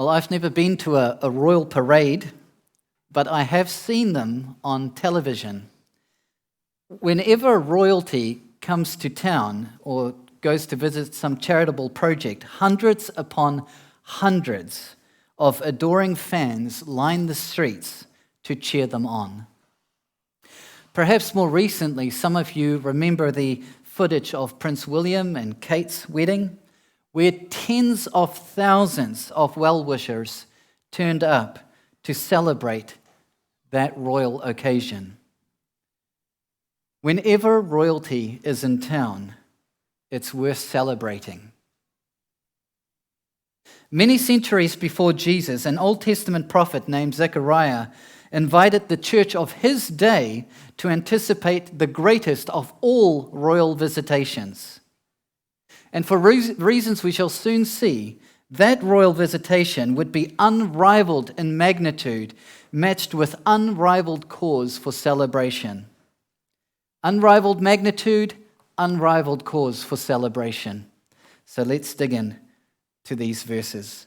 Well, I've never been to a royal parade, but I have seen them on television. Whenever royalty comes to town or goes to visit some charitable project, hundreds upon hundreds of adoring fans line the streets to cheer them on. Perhaps more recently, some of you remember the footage of Prince William and Kate's wedding, where tens of thousands of well-wishers turned up to celebrate that royal occasion. Whenever royalty is in town, it's worth celebrating. Many centuries before Jesus, an Old Testament prophet named Zechariah invited the church of his day to anticipate the greatest of all royal visitations. And for reasons we shall soon see, that royal visitation would be unrivaled in magnitude, matched with unrivaled cause for celebration. Unrivaled magnitude, unrivaled cause for celebration. So let's dig in to these verses.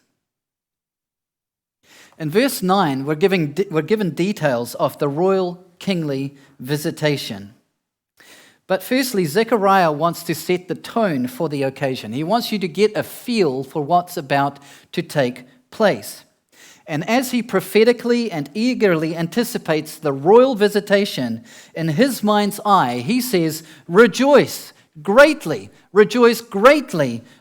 In verse 9, we're given details of the royal kingly visitation. But firstly, Zechariah wants to set the tone for the occasion. He wants you to get a feel for what's about to take place. And as he prophetically and eagerly anticipates the royal visitation, in his mind's eye, he says, rejoice greatly,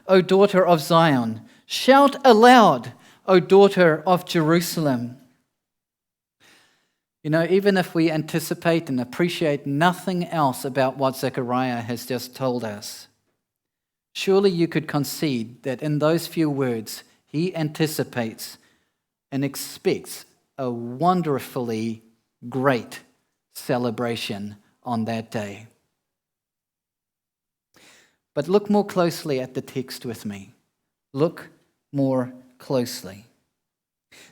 O daughter of Zion. Shout aloud, O daughter of Jerusalem. You know, even if we anticipate and appreciate nothing else about what Zechariah has just told us, surely you could concede that in those few words, he anticipates and expects a wonderfully great celebration on that day. But look more closely at the text with me. Look more closely.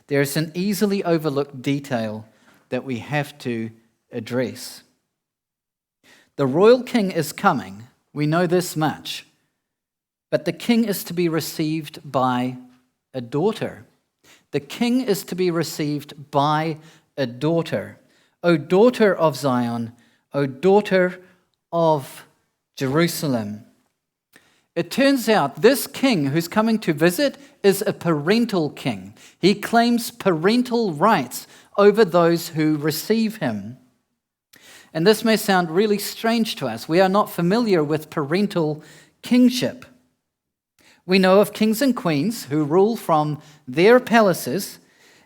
There's an easily overlooked detail that we have to address. The royal king is coming, we know this much, but the king is to be received by a daughter. The king is to be received by a daughter. O daughter of Zion, O daughter of Jerusalem. It turns out this king who's coming to visit is a parental king. He claims parental rights over those who receive him. And this may sound really strange to us. We are not familiar with parental kingship. We know of kings and queens who rule from their palaces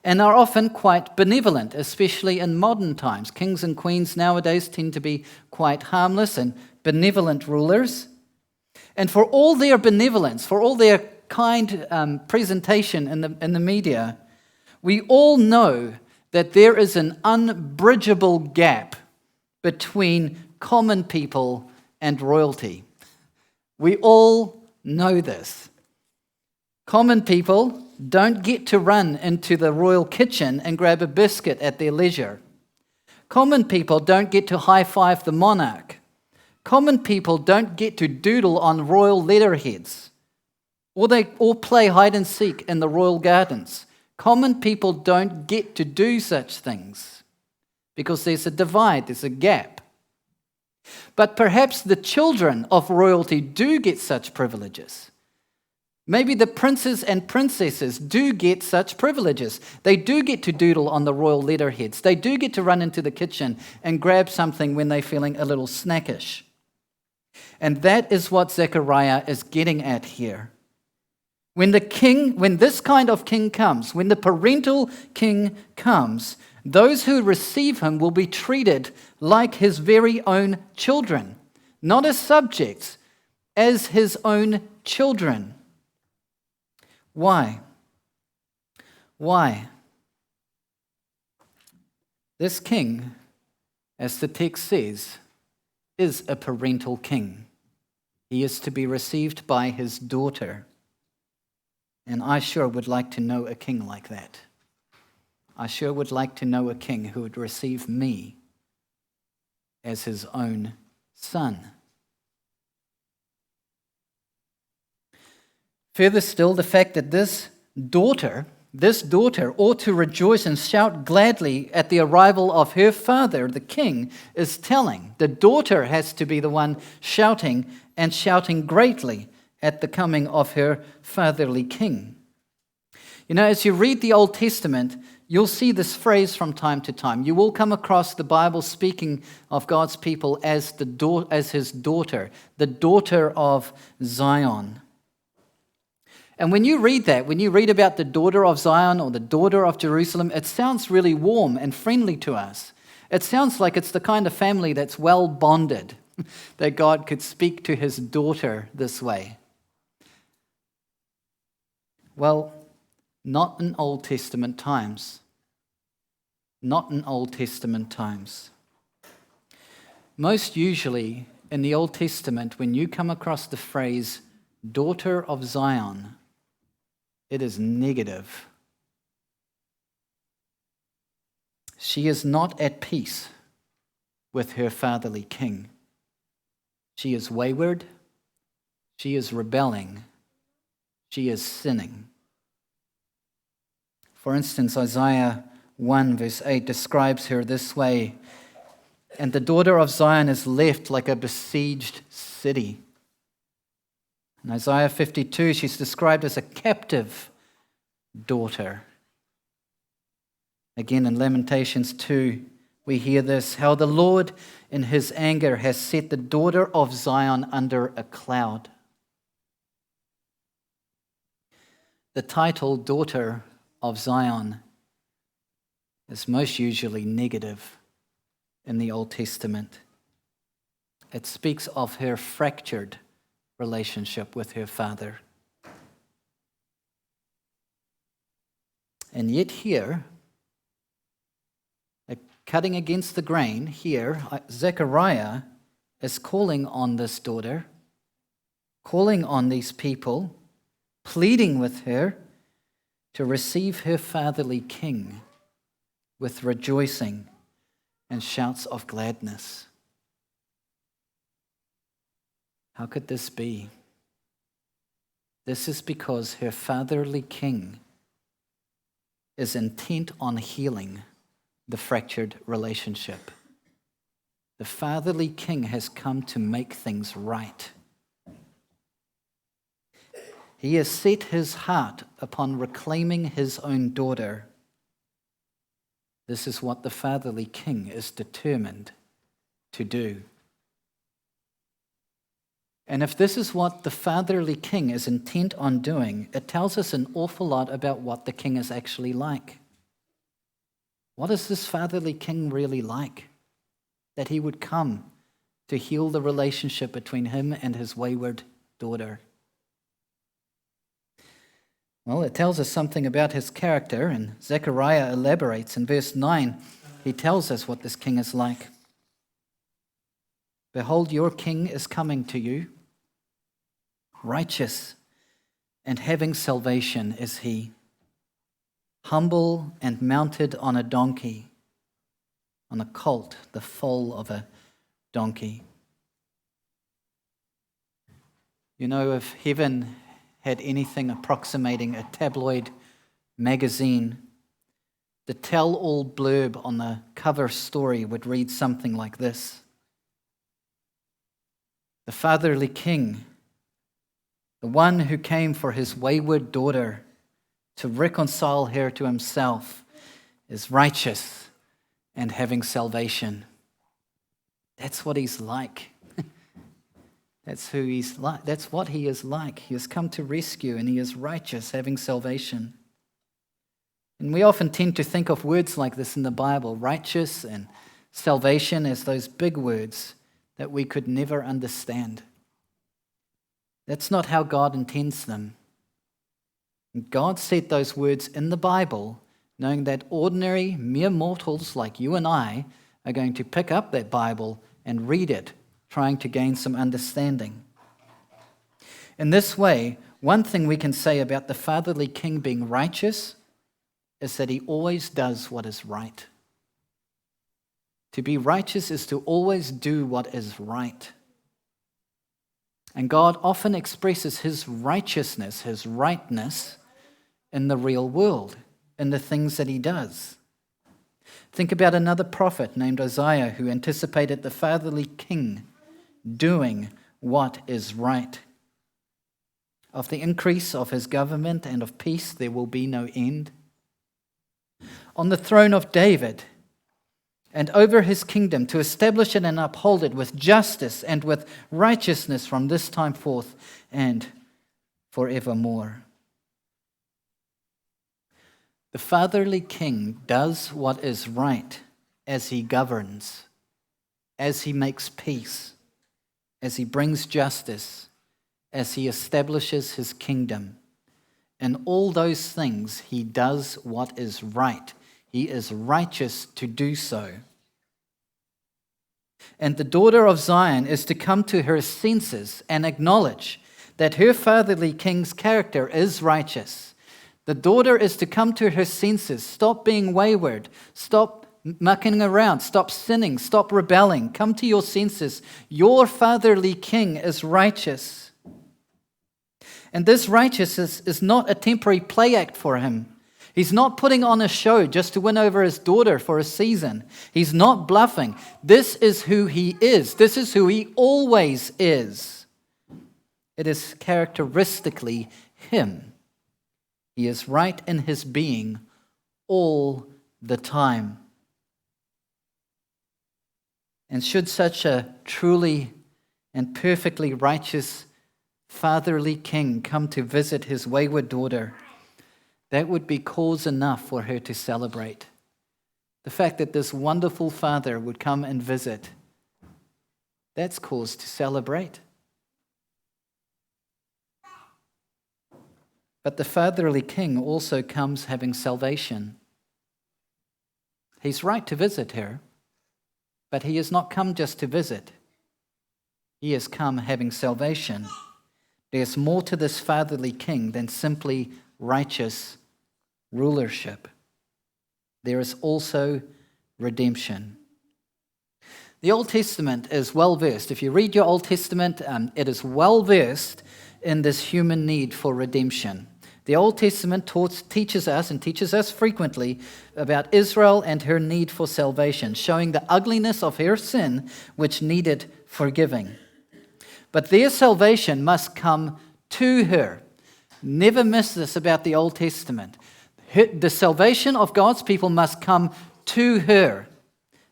and are often quite benevolent, especially in modern times. Kings and queens nowadays tend to be quite harmless and benevolent rulers. And for all their benevolence, for all their kind presentation in the media, we all know that there is an unbridgeable gap between common people and royalty. We all know this. Common people don't get to run into the royal kitchen and grab a biscuit at their leisure. Common people don't get to high-five the monarch. Common people don't get to doodle on royal letterheads or play hide and seek in the royal gardens. Common people don't get to do such things because there's a divide, there's a gap. But perhaps the children of royalty do get such privileges. Maybe the princes and princesses do get such privileges. They do get to doodle on the royal letterheads. They do get to run into the kitchen and grab something when they're feeling a little snackish. And that is what Zechariah is getting at here. When this kind of king comes, when the parental king comes, those who receive him will be treated like his very own children, not as subjects, as his own children. Why? Why? This king, as the text says, is a parental king. He is to be received by his daughter. And I sure would like to know a king like that. I sure would like to know a king who would receive me as his own son. Further still, the fact that this daughter, This daughter ought to rejoice and shout gladly at the arrival of her father, the king, is telling. The daughter has to be the one shouting and shouting greatly at the coming of her fatherly king. You know, as you read the Old Testament, you'll see this phrase from time to time. You will come across the Bible speaking of God's people as his daughter, the daughter of Zion. And when you read that, when you read about the daughter of Zion or the daughter of Jerusalem, it sounds really warm and friendly to us. It sounds like it's the kind of family that's well bonded, that God could speak to his daughter this way. Well, not in Old Testament times. Not in Old Testament times. Most usually in the Old Testament, when you come across the phrase daughter of Zion, it is negative. She is not at peace with her fatherly king. She is wayward. She is rebelling. She is sinning. For instance, Isaiah 1 verse 8 describes her this way, and the daughter of Zion is left like a besieged city. In Isaiah 52, she's described as a captive daughter. Again, in Lamentations 2, we hear this, how the Lord in his anger has set the daughter of Zion under a cloud. The title daughter of Zion is most usually negative in the Old Testament. It speaks of her fractured relationship with her father. And yet here, cutting against the grain, here, Zechariah is calling on this daughter, calling on these people, pleading with her to receive her fatherly king with rejoicing and shouts of gladness. How could this be? This is because her fatherly king is intent on healing the fractured relationship. The fatherly king has come to make things right. He has set his heart upon reclaiming his own daughter. This is what the fatherly king is determined to do. And if this is what the fatherly king is intent on doing, it tells us an awful lot about what the king is actually like. What is this fatherly king really like? That he would come to heal the relationship between him and his wayward daughter. Well, it tells us something about his character, and Zechariah elaborates. In verse 9, he tells us what this king is like. Behold, your king is coming to you. Righteous and having salvation is he. Humble and mounted on a donkey, on a colt, the foal of a donkey. You know, if heaven had anything approximating a tabloid magazine, the tell-all blurb on the cover story would read something like this. The fatherly king, the one who came for his wayward daughter to reconcile her to himself, is righteous and having salvation. That's what he's like. That's who he's like. That's what he is like. He has come to rescue, and he is righteous, having salvation. And we often tend to think of words like this in the Bible, righteous and salvation, as those big words that we could never understand. That's not how God intends them. God said those words in the Bible, knowing that ordinary, mere mortals like you and I are going to pick up that Bible and read it, trying to gain some understanding. In this way, one thing we can say about the fatherly king being righteous is that he always does what is right. To be righteous is to always do what is right. And God often expresses his righteousness, his rightness, in the real world. in the things that he does. Think about another prophet named Isaiah who anticipated the fatherly king doing what is right. Of the increase of his government and of peace there will be no end. On the throne of David and over his kingdom, to establish it and uphold it with justice and with righteousness from this time forth and forevermore. The fatherly king does what is right as he governs, as he makes peace, as he brings justice, as he establishes his kingdom. In all those things, he does what is right. He is righteous to do so. And the daughter of Zion is to come to her senses and acknowledge that her fatherly king's character is righteous. The daughter is to come to her senses, stop being wayward, stop mucking around, stop sinning, stop rebelling. Come to your senses. Your fatherly king is righteous. And this righteousness is not a temporary play act for him. He's not putting on a show just to win over his daughter for a season. He's not bluffing. This is who he is. This is who he always is. It is characteristically him. He is right in his being all the time. And should such a truly and perfectly righteous fatherly king come to visit his wayward daughter, that would be cause enough for her to celebrate. The fact that this wonderful father would come and visit, that's cause to celebrate. But the fatherly king also comes having salvation. He's right to visit her, but he has not come just to visit. He has come having salvation. There's more to this fatherly king than simply righteous rulership. There is also redemption. The Old Testament is well versed. If you read your Old Testament, it is well versed in this human need for redemption. The Old Testament teaches us frequently about Israel and her need for salvation, showing the ugliness of her sin which needed forgiving. But their salvation must come to her. Never miss this about the Old Testament. The salvation of God's people must come to her.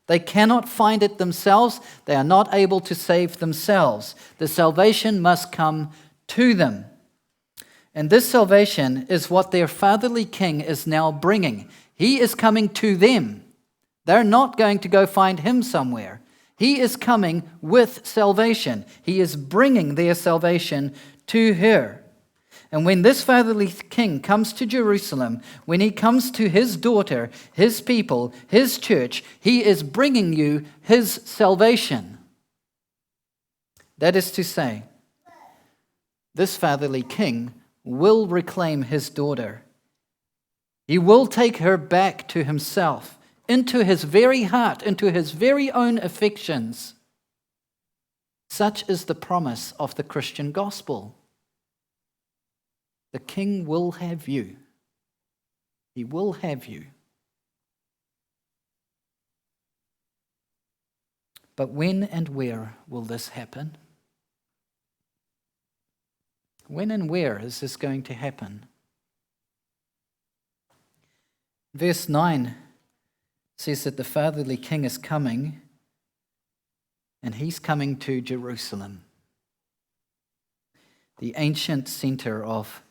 They cannot find it themselves. They are not able to save themselves. The salvation must come to them. And this salvation is what their fatherly king is now bringing. He is coming to them. They're not going to go find him somewhere. He is coming with salvation. He is bringing their salvation to her. And when this fatherly king comes to Jerusalem, when he comes to his daughter, his people, his church, he is bringing you his salvation. That is to say, this fatherly king will reclaim his daughter. He will take her back to himself, into his very heart, into his very own affections. Such is the promise of the Christian gospel. The king will have you. He will have you. But when and where will this happen? When and where is this going to happen? Verse 9 says that the fatherly king is coming, and he's coming to Jerusalem, the ancient center of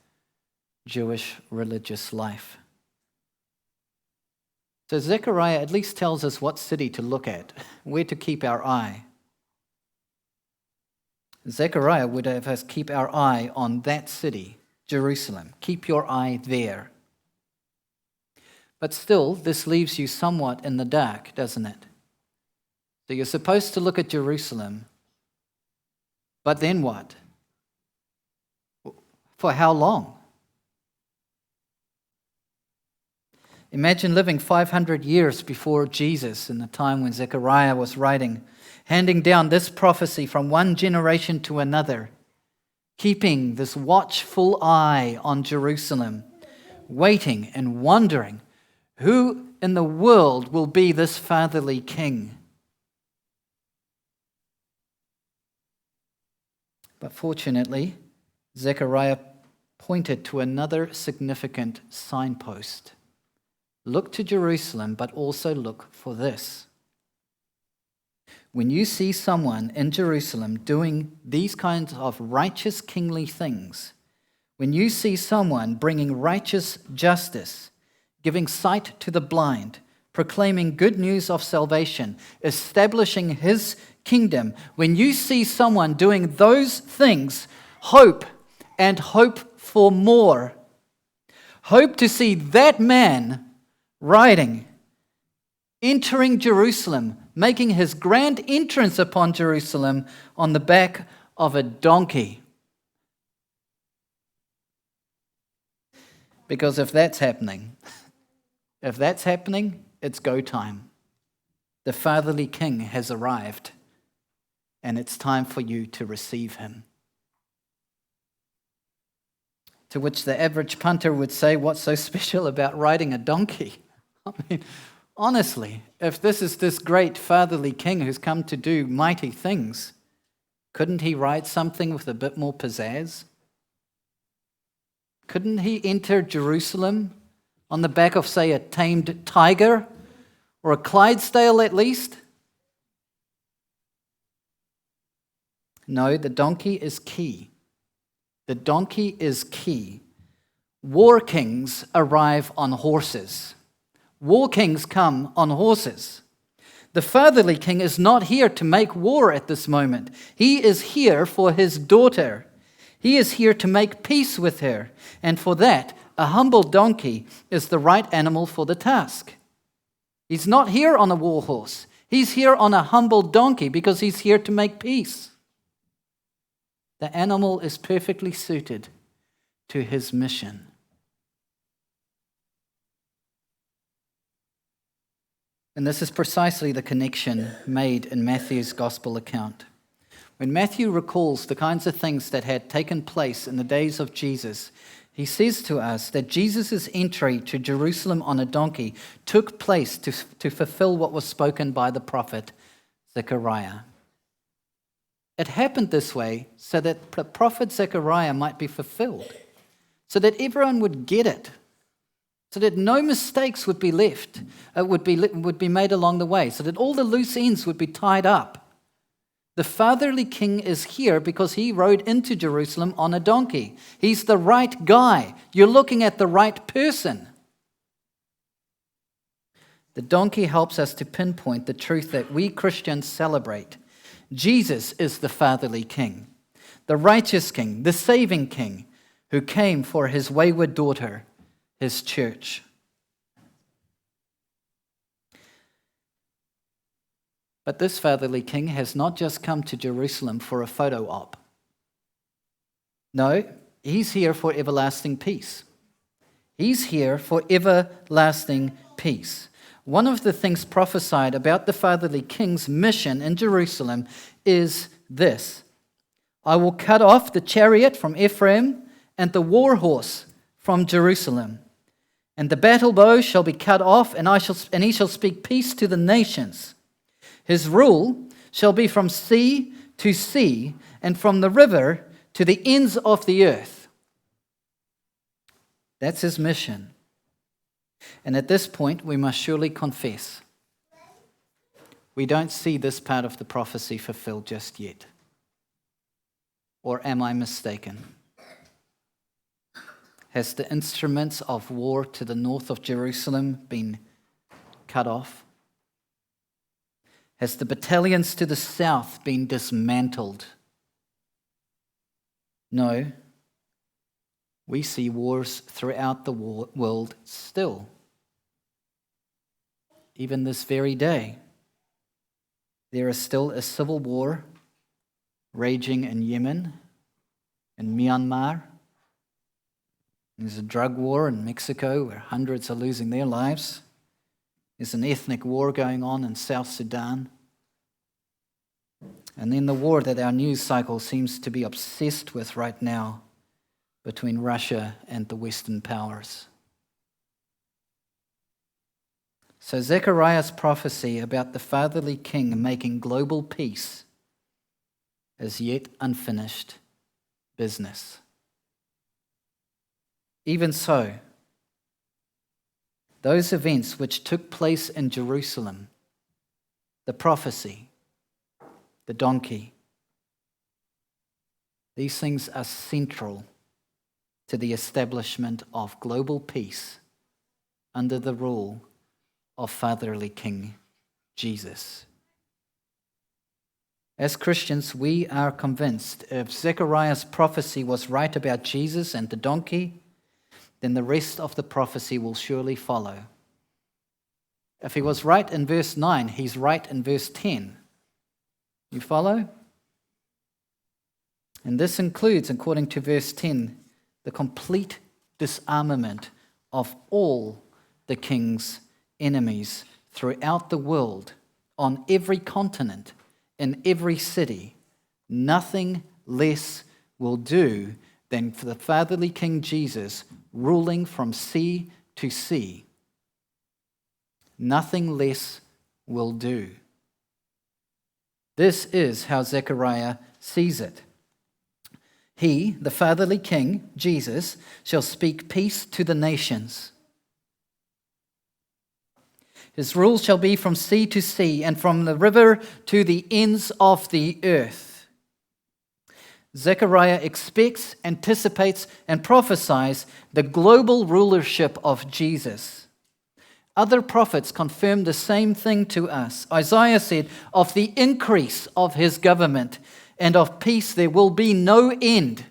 Jewish religious life. So Zechariah at least tells us what city to look at, where to keep our eye. Zechariah would have us keep our eye on that city, Jerusalem. Keep your eye there. But still, this leaves you somewhat in the dark, doesn't it? So you're supposed to look at Jerusalem, but then what? For how long? Imagine living 500 years before Jesus in the time when Zechariah was writing, handing down this prophecy from one generation to another, keeping this watchful eye on Jerusalem, waiting and wondering, who in the world will be this fatherly king? But fortunately, Zechariah pointed to another significant signpost. Look to Jerusalem, but also look for this. When you see someone in Jerusalem doing these kinds of righteous kingly things, when you see someone bringing righteous justice, giving sight to the blind, proclaiming good news of salvation, establishing his kingdom, when you see someone doing those things, hope and hope for more. Hope to see that man riding, entering Jerusalem, making his grand entrance upon Jerusalem on the back of a donkey. Because if that's happening, it's go time. The fatherly king has arrived, and it's time for you to receive him. To which the average punter would say, what's so special about riding a donkey? I mean, honestly, if this is this great fatherly king who's come to do mighty things, couldn't he ride something with a bit more pizzazz? Couldn't he enter Jerusalem on the back of, say, a tamed tiger or a Clydesdale at least? No, the donkey is key. The donkey is key. War kings arrive on horses. War kings come on horses. The fatherly king is not here to make war at this moment. He is here for his daughter. He is here to make peace with her. And for that, a humble donkey is the right animal for the task. He's not here on a war horse. He's here on a humble donkey because he's here to make peace. The animal is perfectly suited to his mission. And this is precisely the connection made in Matthew's gospel account. When Matthew recalls the kinds of things that had taken place in the days of Jesus, he says to us that Jesus' entry to Jerusalem on a donkey took place to fulfill what was spoken by the prophet Zechariah. It happened this way so that the prophet Zechariah might be fulfilled, so that everyone would get it, so that no mistakes would be left, would be made along the way, so that all the loose ends would be tied up. The fatherly king is here because he rode into Jerusalem on a donkey. He's the right guy. You're looking at the right person. The donkey helps us to pinpoint the truth that we Christians celebrate. Jesus is the fatherly king, the righteous king, the saving king, who came for his wayward daughter, his church. But this fatherly king has not just come to Jerusalem for a photo op. No, he's here for everlasting peace. He's here for everlasting peace. One of the things prophesied about the fatherly king's mission in Jerusalem is this: I will cut off the chariot from Ephraim and the war horse from Jerusalem. And the battle bow shall be cut off, and he shall speak peace to the nations. His rule shall be from sea to sea, and from the river to the ends of the earth. That's his mission. And at this point, we must surely confess, we don't see this part of the prophecy fulfilled just yet. Or am I mistaken? Has the instruments of war to the north of Jerusalem been cut off? Has the battalions to the south been dismantled? No. We see wars throughout the world still. Even this very day, there is still a civil war raging in Yemen, in Myanmar. There's a drug war in Mexico where hundreds are losing their lives. There's an ethnic war going on in South Sudan. And then the war that our news cycle seems to be obsessed with right now between Russia and the Western powers. So Zechariah's prophecy about the fatherly king making global peace is yet unfinished business. Even so, those events which took place in Jerusalem, the prophecy, the donkey, these things are central to the establishment of global peace under the rule of fatherly King Jesus. As Christians, we are convinced if Zechariah's prophecy was right about Jesus and the donkey, then the rest of the prophecy will surely follow. If he was right in verse 9, he's right in verse 10. You follow? And this includes, according to verse 10, the complete disarmament of all the king's enemies throughout the world, on every continent, in every city. Nothing less will do than for the fatherly King Jesus ruling from sea to sea. Nothing less will do. This is how Zechariah sees it. He, the fatherly King, Jesus, shall speak peace to the nations. His rule shall be from sea to sea and from the river to the ends of the earth. Zechariah expects, anticipates, and prophesies the global rulership of Jesus. Other prophets confirm the same thing to us. Isaiah said, of the increase of his government and of peace there will be no end.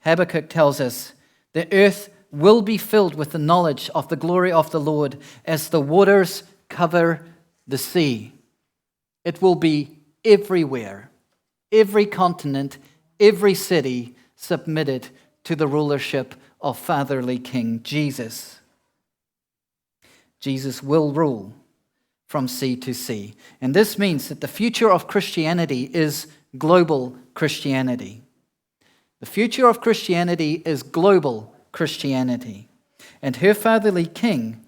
Habakkuk tells us, the earth will be filled with the knowledge of the glory of the Lord as the waters cover the sea. It will be everywhere, every continent, every city submitted to the rulership of fatherly King Jesus. Jesus will rule from sea to sea. And this means that the future of Christianity is global Christianity. The future of Christianity is global Christianity. And her fatherly King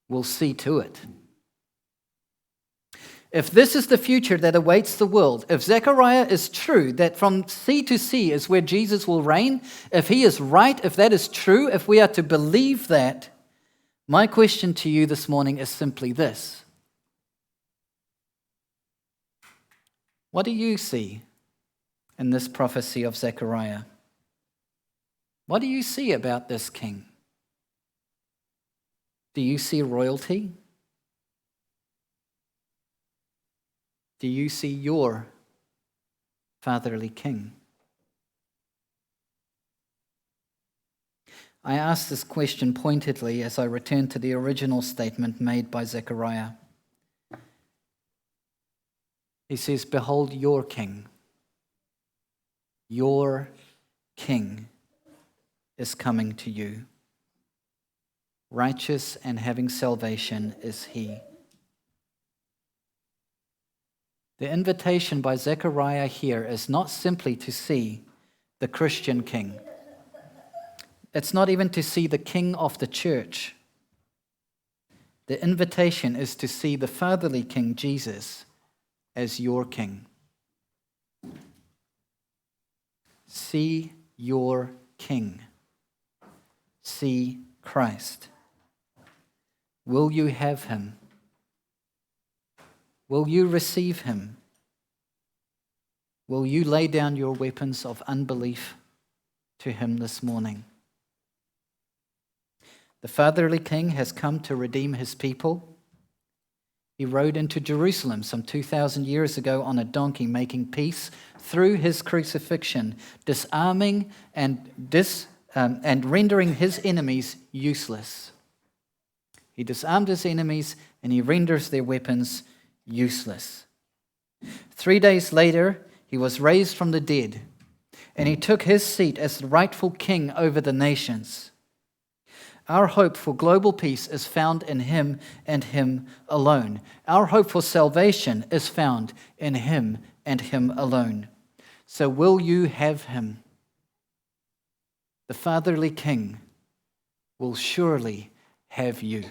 will see to it. If this is the future that awaits the world, if Zechariah is true, that from sea to sea is where Jesus will reign, if he is right, if that is true, if we are to believe that, my question to you this morning is simply this. What do you see in this prophecy of Zechariah? What do you see about this king? Do you see royalty? Do you see your fatherly king? I ask this question pointedly as I return to the original statement made by Zechariah. He says, behold your king. Your king is coming to you. Righteous and having salvation is he. The invitation by Zechariah here is not simply to see the Christian king. It's not even to see the king of the church. The invitation is to see the fatherly King Jesus as your king. See your king. See Christ. Will you have him? Will you receive him? Will you lay down your weapons of unbelief to him this morning? The fatherly King has come to redeem his people. He rode into Jerusalem some 2,000 years ago on a donkey, making peace through his crucifixion, disarming and rendering his enemies useless. He disarmed his enemies and he renders their weapons useless. 3 days later, he was raised from the dead, and he took his seat as the rightful king over the nations. Our hope for global peace is found in him and him alone. Our hope for salvation is found in him and him alone. So will you have him? The fatherly King will surely have you.